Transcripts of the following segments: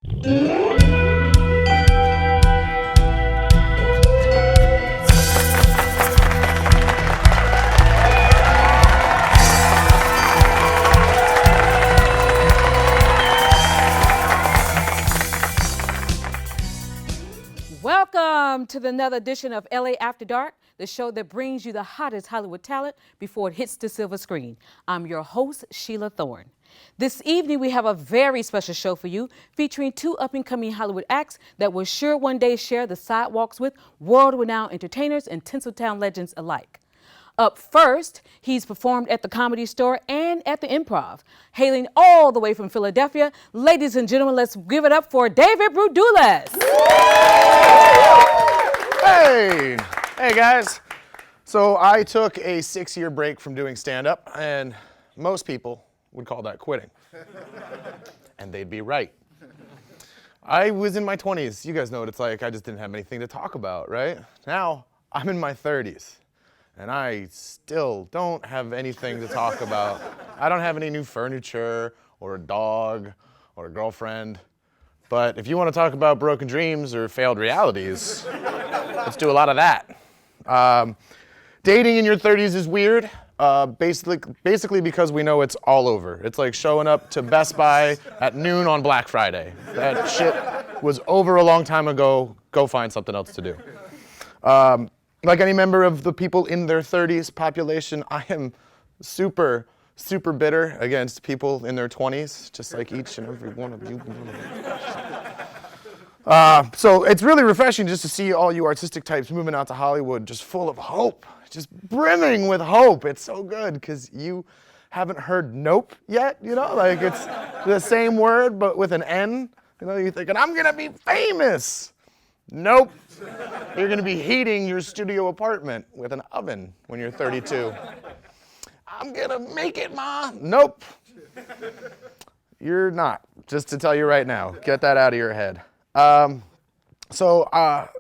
Welcome to another edition of LA After Dark, the show that brings you the hottest Hollywood talent before it hits the silver screen. I'm your host, Sheila Thorne. This evening, we have a very special show for you, featuring two up-and-coming Hollywood acts that will sure one day share the sidewalks with world-renowned entertainers and Tinseltown legends alike. Up first, he's performed at the Comedy Store and at the Improv. Hailing all the way from Philadelphia, ladies and gentlemen, let's give it up for David Brudulas. Hey guys. So I took a 6-year break from doing stand-up, and most people would call that quitting. And they'd be right. I was in my 20s. You guys know what it's like. I just didn't have anything to talk about, right? Now, I'm in my 30s. And I still don't have anything to talk about. I don't have any new furniture, or a dog, or a girlfriend. But if you want to talk about broken dreams or failed realities, let's do a lot of that. Dating in your 30s is weird, basically because we know it's all over. It's like showing up to Best Buy at noon on Black Friday. That shit was over a long time ago. Go find something else to do. Like any member of the people in their 30s population, I am super bitter against people in their 20s, just like each and every one of you. So it's really refreshing just to see all you artistic types moving out to Hollywood just full of hope, just brimming with hope. It's so good because you haven't heard nope yet, you know? Like it's the same word but with an N. You know, you're thinking, I'm gonna be famous. Nope. You're going to be heating your studio apartment with an oven when you're 32. I'm going to make it, Ma. Nope. You're not, just to tell you right now. Get that out of your head.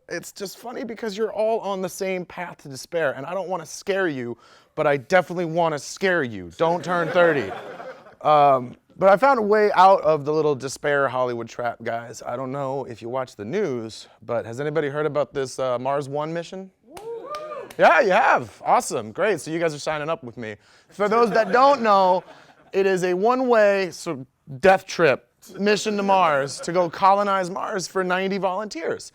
It's just funny because you're all on the same path to despair, and I don't want to scare you, but I definitely want to scare you. Don't turn 30. But I found a way out of the little despair Hollywood trap, guys. I don't know if you watch the news, but has anybody heard about this Mars One mission? Yeah, you have. Awesome. Great. So you guys are signing up with me. For those that don't know, it is a one-way sort of death trip mission to Mars to go colonize Mars for 90 volunteers,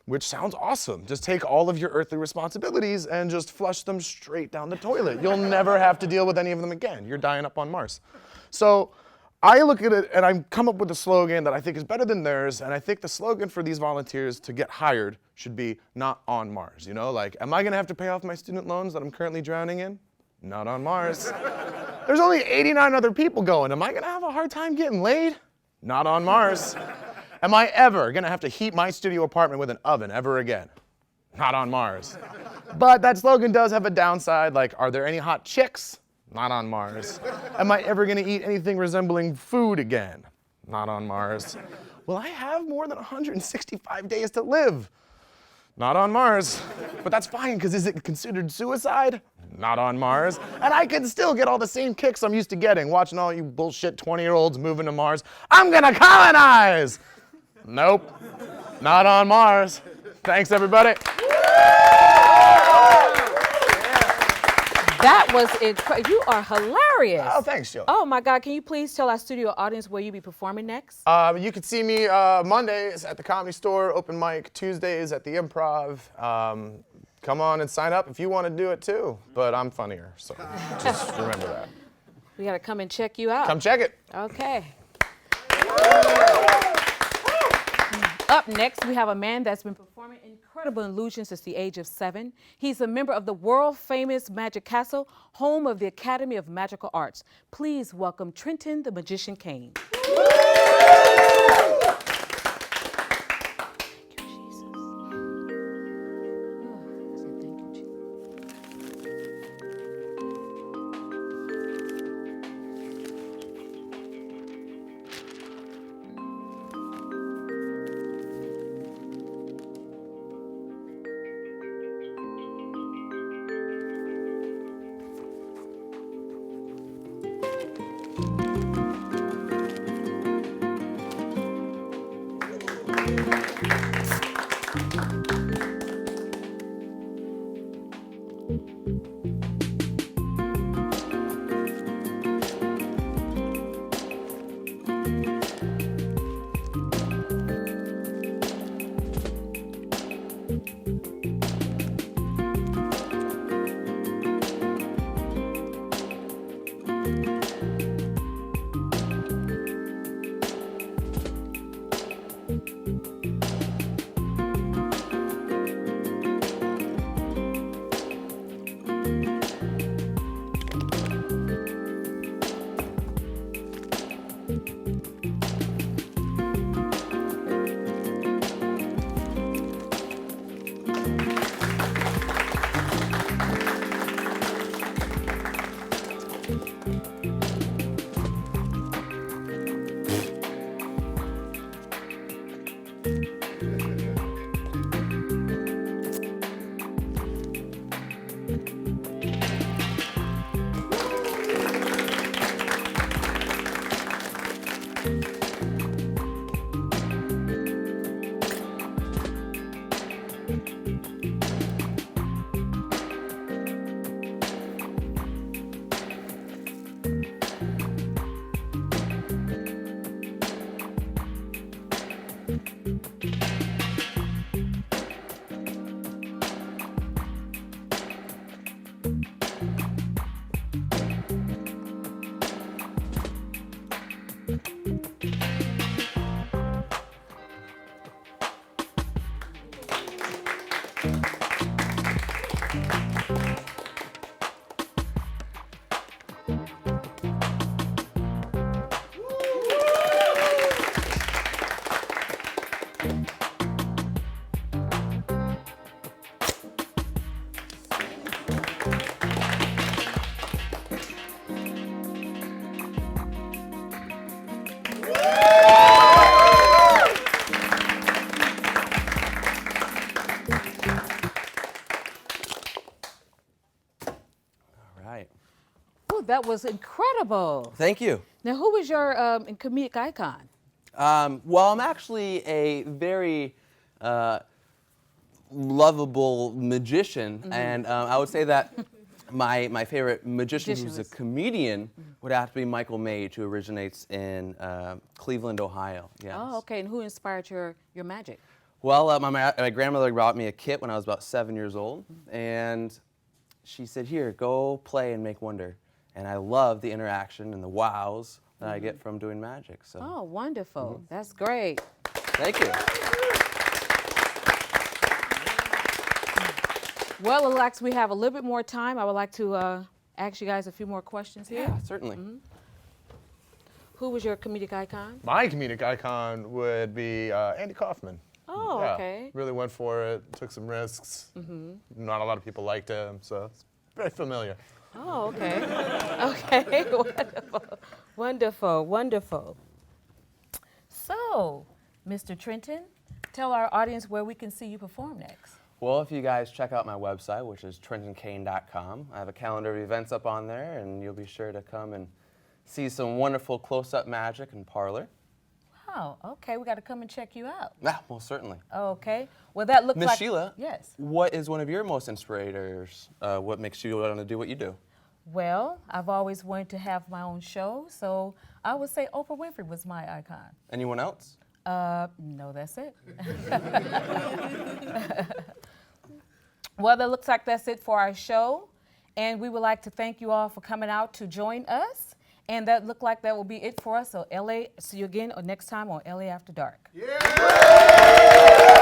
which sounds awesome. Just take all of your earthly responsibilities and just flush them straight down the toilet. You'll never have to deal with any of them again. You're dying up on Mars. So I look at it and I come up with a slogan that I think is better than theirs, and I think the slogan for these volunteers to get hired should be not on Mars. You know, like, am I gonna have to pay off my student loans that I'm currently drowning in? Not on Mars. There's only 89 other people going. Am I gonna have a hard time getting laid? Not on Mars. Am I ever gonna have to heat my studio apartment with an oven ever again? Not on Mars. But that slogan does have a downside, like, are there any hot chicks? Not on Mars. Am I ever gonna eat anything resembling food again? Not on Mars. Will I have more than 165 days to live? Not on Mars. But that's fine, because is it considered suicide? Not on Mars. And I can still get all the same kicks I'm used to getting, watching all you bullshit 20-year-olds moving to Mars. I'm gonna colonize! Nope. Not on Mars. Thanks, everybody. That was incredible. You are hilarious. Oh, thanks, Joe. Oh my God, can you please tell our studio audience where you be performing next? You can see me Mondays at the Comedy Store, open mic, Tuesdays at the Improv. Come on and sign up if you want to do it too, but I'm funnier, so just remember that. We gotta come and check you out. Come check it. Okay. Up next, we have a man that's been performing incredible illusions since the age of 7. He's a member of the world-famous Magic Castle, home of the Academy of Magical Arts. Please welcome Trenton the Magician Kane. Ooh, that was incredible. Thank you. Now, who was your comedic icon? Well, I'm actually a very lovable magician, and I would say that my favorite magician who's a comedian would have to be Michael Mage, who originates in Cleveland, Ohio. Yes. Oh, okay. And who inspired your magic? Well, my grandmother brought me a kit when I was about 7 years old, and she said, "Here, go play and make wonder." And I love the interaction and the wows that I get from doing magic. So. Oh, wonderful. That's great. Thank you. Well, Alex, we have a little bit more time. I would like to ask you guys a few more questions here. Yeah, certainly. Who was your comedic icon? My comedic icon would be Andy Kaufman. Oh, Yeah, okay. really went for it, took some risks. Not a lot of people liked him, so it's very familiar. Oh, okay. Okay, wonderful, wonderful, wonderful. So, Mr. Trenton, tell our audience where we can see you perform next. Well, if you guys check out my website, which is trentonkane.com, I have a calendar of events up on there, and you'll be sure to come and see some wonderful close-up magic and parlor. Wow, okay, we got to come and check you out. Ah, most certainly. Okay, well, that looks Miss like... Sheila, Yes. what is one of your most inspirators? What makes you want to do what you do? Well, I've always wanted to have my own show, so I would say Oprah Winfrey was my icon. Anyone else? No, that's it. Well, that looks like that's it for our show, and we would like to thank you all for coming out to join us, and that looked like that will be it for us. So, see you again next time on LA After Dark. Yeah!